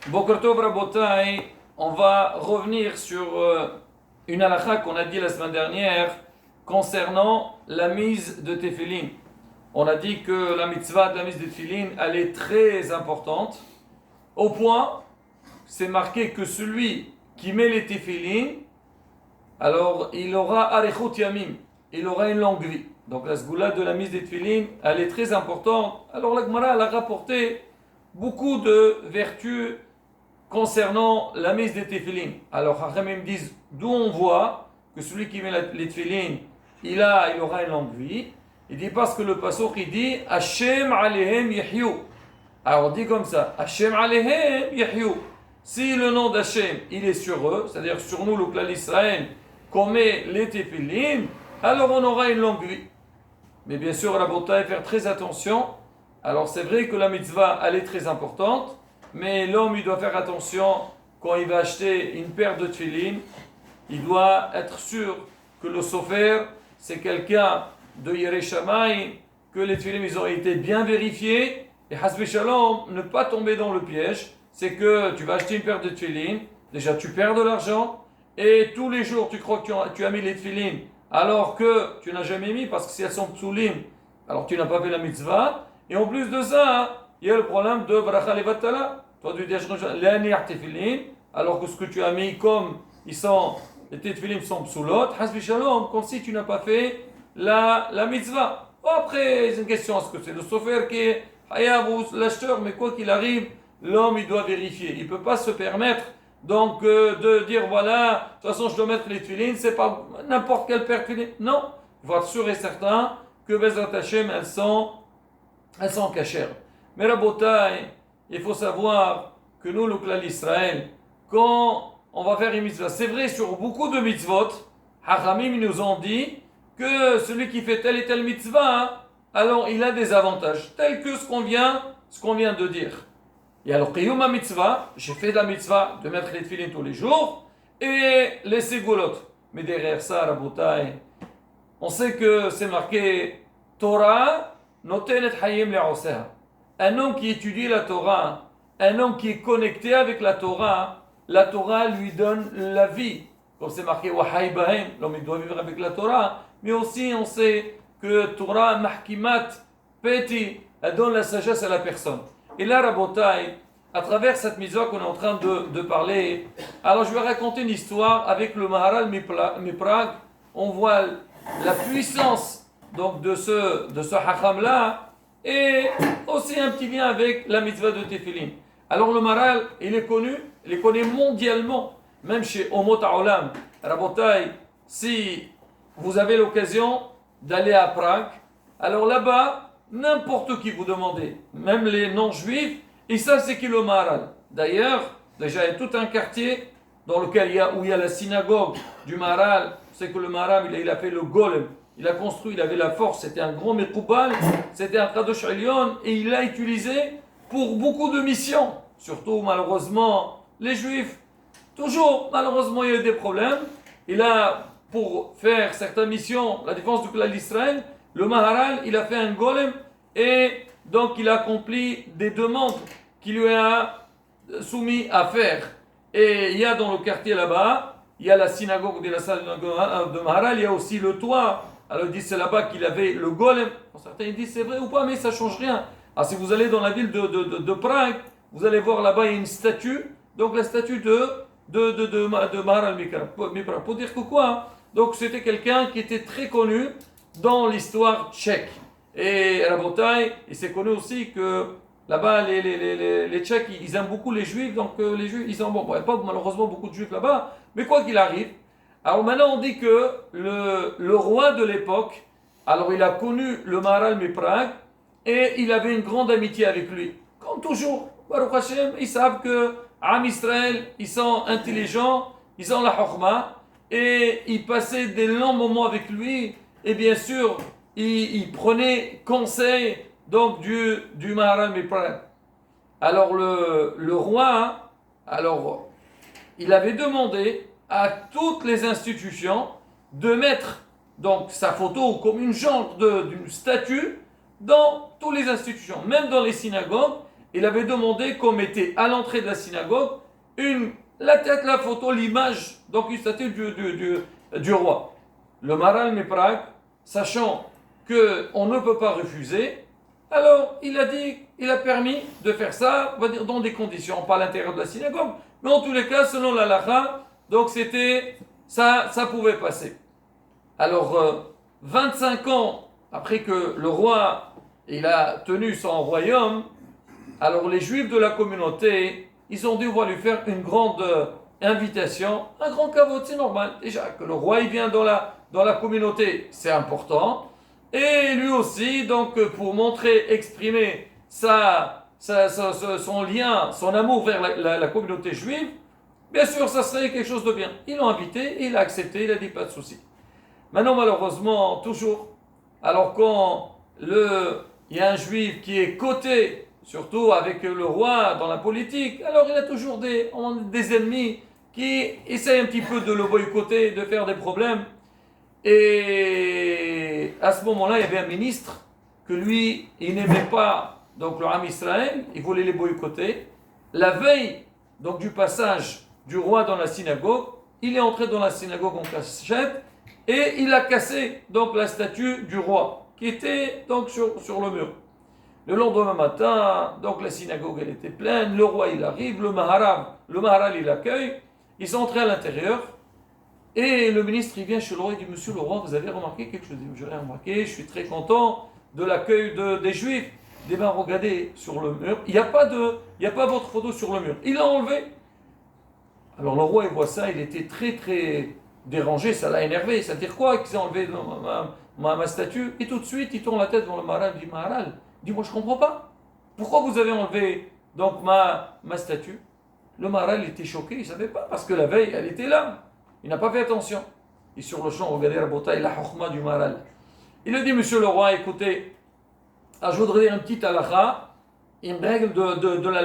Boker Tov Rabotai, on va revenir sur une halakha qu'on a dit la semaine dernière concernant la mise de Tefillin. On a dit que la mitzvah de la mise de Tefillin, elle est très importante, au point, c'est marqué que celui qui met les Tefillin, alors il aura Arechut Yamim, il aura une longue vie. Donc la sgoula de la mise des Tefillin, elle est très importante. Alors la Gemara, elle a rapporté beaucoup de vertus concernant la mise des Tefillin. Alors Hachamim disent d'où on voit que celui qui met les Tefillin, il aura une longue vie. Il dit parce que le pasuk il dit Hashem alehem yahyu. Alors on dit comme ça, Hashem alehem yahyu. Si le nom d'Hachem il est sur eux, c'est-à-dire sur nous le clan d'Israël, qu'on met les Tefillin, alors on aura une longue vie. Mais bien sûr, Rabotai, faire très attention. Alors c'est vrai que la mitzvah elle est très importante, mais l'homme il doit faire attention quand il va acheter une paire de tefillin. Il doit être sûr que le sofer c'est quelqu'un de Yerei Shamayim, que les tefillin ils ont été bien vérifiés, et hasbe shalom, ne pas tomber dans le piège. C'est que tu vas acheter une paire de tefillin, déjà tu perds de l'argent, et tous les jours tu crois que tu as mis les tefillin alors que tu n'as jamais mis, parce que si elles sont psulim, alors tu n'as pas fait la mitzvah. Et en plus de ça, il y a le problème de bracha levatala. Toi, tu dis l'aniar tefillin, alors que ce que tu as mis comme les tefillin sont psulot, hasbi shalom, comme si tu n'as pas fait la mitzvah. Après, c'est une question, est-ce que c'est le sofer qui est hayav ou l'acheteur, mais quoi qu'il arrive, l'homme il doit vérifier. Il ne peut pas se permettre donc de dire voilà, de toute façon je dois mettre les tefillin, c'est pas n'importe quelle paire de tefillin. Non, il faut être sûr et certain que Bezrat Hashem, elles sont cachères. Mais Rabotai, il faut savoir que nous, le clan d'Israël, quand on va faire une mitzvah, c'est vrai sur beaucoup de mitzvot, Hachamim nous ont dit que celui qui fait telle et telle mitzvah, alors il a des avantages, tels que ce qu'on vient de dire. Et alors, Qiyum mitzvah, j'ai fait la mitzvah de mettre les tefillin tous les jours et les ségolot. Mais derrière ça, Rabotai, on sait que c'est marqué Torah notenet hayim le'oseha. Un homme qui étudie la Torah, un homme qui est connecté avec la Torah lui donne la vie. Comme c'est marqué Wahai Bahem, l'homme il doit vivre avec la Torah. Mais aussi, on sait que Torah mahkimat peti, elle donne la sagesse à la personne. Et là, Rabotai, à travers cette mitzvah qu'on est en train de parler, alors je vais raconter une histoire avec le Maharal Miprag. On voit la puissance donc de ce hacham là, et aussi un petit lien avec la mitzvah de Tefillin. Alors le Maharal, il est connu mondialement, même chez Omot HaOlam. Rabotai, si vous avez l'occasion d'aller à Prague, alors là-bas, n'importe qui vous demandez, même les non-juifs, ils savent c'est qui le Maharal. D'ailleurs, déjà il y a tout un quartier dans lequel il y a la synagogue du Maharal. C'est que le Maharal il a fait le golem, il a construit, il avait la force, c'était un grand Mekoubal, c'était un Kadosh Elyon, et il l'a utilisé pour beaucoup de missions. Surtout malheureusement les juifs, toujours malheureusement il y a eu des problèmes. Et là, pour faire certaines missions, la défense du clan d'Israël, le Maharal, il a fait un golem et donc il a accompli des demandes qu'il lui a soumis à faire. Et il y a dans le quartier là-bas, il y a la synagogue de la salle de Maharal, il y a aussi le toit. Alors ils disent c'est là-bas qu'il avait le golem. Certains disent c'est vrai ou pas, mais ça ne change rien. Alors si vous allez dans la ville de Prague, vous allez voir là-bas il y a une statue, donc la statue de Maharal Mipra. Pour dire que quoi, donc c'était quelqu'un qui était très connu dans l'histoire tchèque. Et Rabotai, il s'est connu aussi que là-bas, les Tchèques, ils aiment beaucoup les Juifs, donc les Juifs, ils ont, il n'y a pas malheureusement beaucoup de Juifs là-bas, mais quoi qu'il arrive, alors maintenant on dit que le roi de l'époque, alors il a connu le Maharal Miprag, et il avait une grande amitié avec lui. Comme toujours, Baruch Hashem, ils savent que Am Israël, ils sont intelligents, ils ont la Chokhmah, et ils passaient des longs moments avec lui. Et bien sûr, il prenait conseil donc du Maharal Miprag. Alors le roi, alors il avait demandé à toutes les institutions de mettre donc sa photo comme une genre d'une statue dans toutes les institutions, même dans les synagogues. il avait demandé qu'on mettait à l'entrée de la synagogue la tête, la photo, l'image, donc une statue du roi. Le Maharal Prague, sachant qu'on ne peut pas refuser, alors il a permis de faire ça, on va dire dans des conditions, pas à l'intérieur de la synagogue, mais en tous les cas, selon la halakha, donc ça pouvait passer. Alors, 25 ans après que le roi, il a tenu son royaume, alors les juifs de la communauté, ils ont dit on va lui faire une grande invitation, un grand caveau, c'est normal. Déjà que le roi il vient dans la communauté, c'est important. Et lui aussi, donc pour montrer, exprimer son lien, son amour vers la communauté juive, bien sûr ça serait quelque chose de bien. Ils l'ont invité, il a accepté, il a dit pas de souci. Maintenant malheureusement, toujours, alors quand il y a un juif qui est coté, surtout avec le roi dans la politique, alors il a toujours des ennemis qui essayent un petit peu de le boycotter, de faire des problèmes. Et à ce moment-là, il y avait un ministre que lui, il n'aimait pas donc le Ham Israël, il voulait les boycotter. La veille donc du passage du roi dans la synagogue, il est entré dans la synagogue en cachette et il a cassé donc la statue du roi qui était donc sur le mur. Le lendemain matin, donc la synagogue elle était pleine, le roi il arrive, le Maharal il accueille, ils sont entrés à l'intérieur et le ministre il vient chez le roi et dit monsieur le roi vous avez remarqué quelque chose? Il dit j'ai rien remarqué, je suis très content de l'accueil des juifs. Il dit ben regardez sur le mur, il n'y a pas votre photo sur le mur, il l'a enlevé. Alors le roi il voit ça, il était très très dérangé, ça l'a énervé, ça veut dire quoi qu'ils ont enlevé ma statue? Et tout de suite il tourne la tête vers le Maharal, il dit Maharal, dis-moi je comprends pas. Pourquoi vous avez enlevé donc ma statue? Le Maharal était choqué, il ne savait pas, parce que la veille elle était là. Il n'a pas fait attention. Et sur le champ, regardez Rabotai, la chokhma du Maharal. Il a dit monsieur le roi, écoutez, je voudrais dire une petite halakha, une règle de la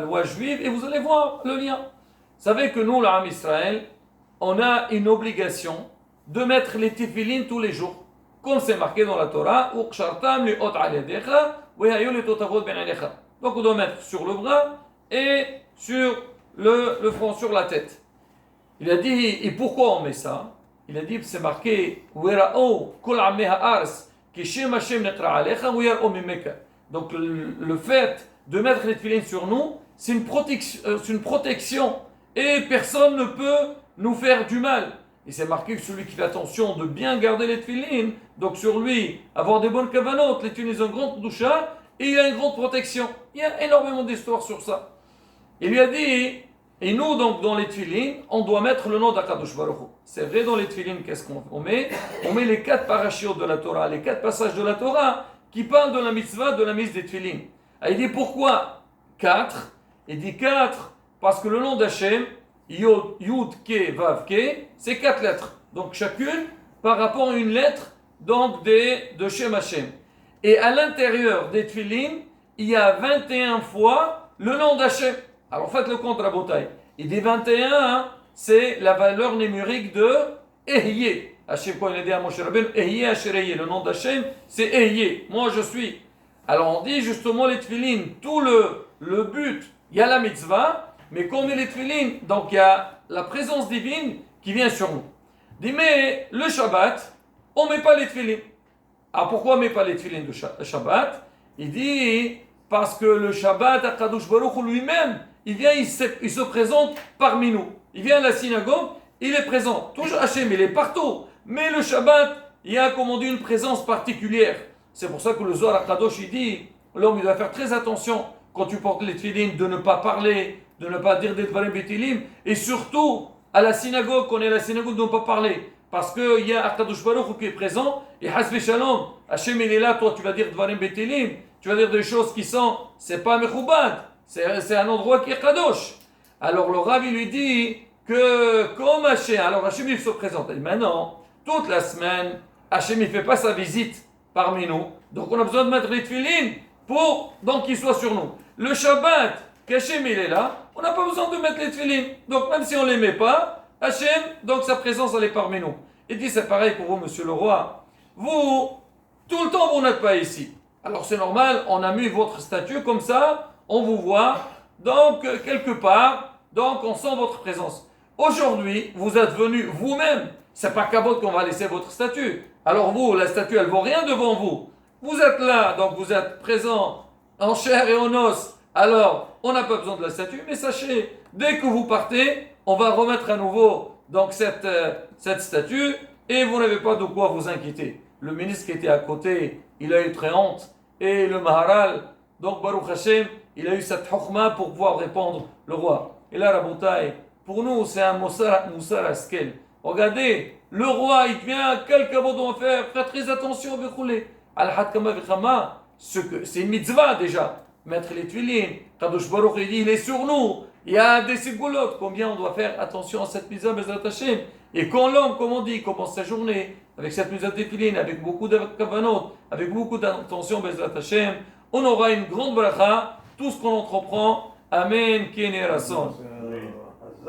loi juive, et vous allez voir le lien. Vous savez que nous, l'Am Israël, on a une obligation de mettre les tefilines tous les jours. Comme c'est marqué dans la Torah, donc on doit mettre sur le bras et sur le front, sur la tête. Il a dit, et pourquoi on met ça? Il a dit, c'est marqué, donc le fait de mettre les tefilines sur nous, c'est une protection et personne ne peut nous faire du mal. Et c'est marqué que celui qui fait attention de bien garder les tefilines, donc sur lui, avoir des bonnes kavanotes, les tefilines ont une grande doucha, et il a une grande protection. Il y a énormément d'histoires sur ça. Il lui a dit, et nous donc dans les tefilines, on doit mettre le nom d'Akadosh Baruch Hu. C'est vrai dans les tefilines, qu'est-ce qu'on met? On met les 4 parashiot de la Torah, les 4 passages de la Torah qui parlent de la mitzvah, de la mise des tefilines. Il dit pourquoi 4? Il dit 4 parce que le nom d'Hachem, Yud, Ke, Vav, Ke, c'est 4 lettres. Donc chacune par rapport à une lettre donc de Shem Hashem. Et à l'intérieur des tefilines, il y a 21 fois le nom d'Hachem. Alors faites le compte Rabotai. Il dit 21, hein, c'est la valeur numérique de Ehyeh. Hachem, quand il a dit à Moshe Rabbeinu, Ehyeh Ashereyeh, le nom d'Hachem, c'est Ehyeh, moi je suis. Alors on dit justement les tefilines, tout le but, il y a la mitzvah, mais quand on met les tefilines, donc il y a la présence divine qui vient sur nous. Il dit mais le Shabbat, on ne met pas les tefilines. Alors pourquoi on ne met pas les tefilines de Shabbat? Il dit parce que le Shabbat, Akadosh Baruch Hu lui-même, il vient, il se présente parmi nous. Il vient à la synagogue, il est présent. Toujours Hachem, il est partout. Mais le Shabbat, il y a, comme on dit, une présence particulière. C'est pour ça que le Zohar HaKadosh, il dit, l'homme, il doit faire très attention quand tu portes les tefilines, de ne pas parler, de ne pas dire des dvarim betilim, et surtout, à la synagogue, quand on est à la synagogue, de ne pas parler. Parce qu'il y a HaKadosh Baruch Hu qui est présent, et Hasbe Shalom, Hachem, il est là, toi, tu vas dire dvarim betilim, tu vas dire des choses qui sont, c'est pas mechoubad, c'est un endroit qui est kadosh. Alors le Rav, il lui dit que comme Hachem, alors Hachem, il se présente. Il dit maintenant, toute la semaine, Hachem, il ne fait pas sa visite parmi nous. Donc on a besoin de mettre les tefilines pour donc qu'il soit sur nous. Le Shabbat, qu'Hachem, il est là, on n'a pas besoin de mettre les tefilines. Donc même si on ne les met pas, Hachem, donc sa présence, elle est parmi nous. Il dit c'est pareil pour vous, monsieur le roi. Vous, tout le temps, vous n'êtes pas ici. Alors c'est normal, on a mis votre statut comme ça, on vous voit, donc quelque part, donc on sent votre présence. Aujourd'hui, vous êtes venu vous-même, c'est pas Kabod qu'on va laisser votre statut. Alors vous, la statue, elle vaut rien devant vous. Vous êtes là, donc vous êtes présent en chair et en os. Alors, on n'a pas besoin de la statue, mais sachez, dès que vous partez, on va remettre à nouveau donc cette statue et vous n'avez pas de quoi vous inquiéter. Le ministre qui était à côté, il a eu très honte. Et le Maharal, donc Baruch Hashem, il a eu cette chokhma pour pouvoir répondre le roi. Et là, Rabotai, pour nous, c'est un moussar askel. Regardez, le roi, il vient, quel caveau doit faire, faites très attention, Bechoulé. Al-Hadkama Vichama, c'est une mitzvah déjà. Mettre les tuilines, Kadosh Baruch, il dit, il est sur nous. Il y a des ségoulottes. Combien on doit faire attention à cette mitzvah, Bezrat Hashem. Et quand l'homme, comme on dit, commence sa journée, avec cette mitzvah de tuilines, avec beaucoup de kavanot, avec beaucoup d'attention, Bezrat Hashem, on aura une grande bracha, tout ce qu'on entreprend. Amen, Kene Rasson.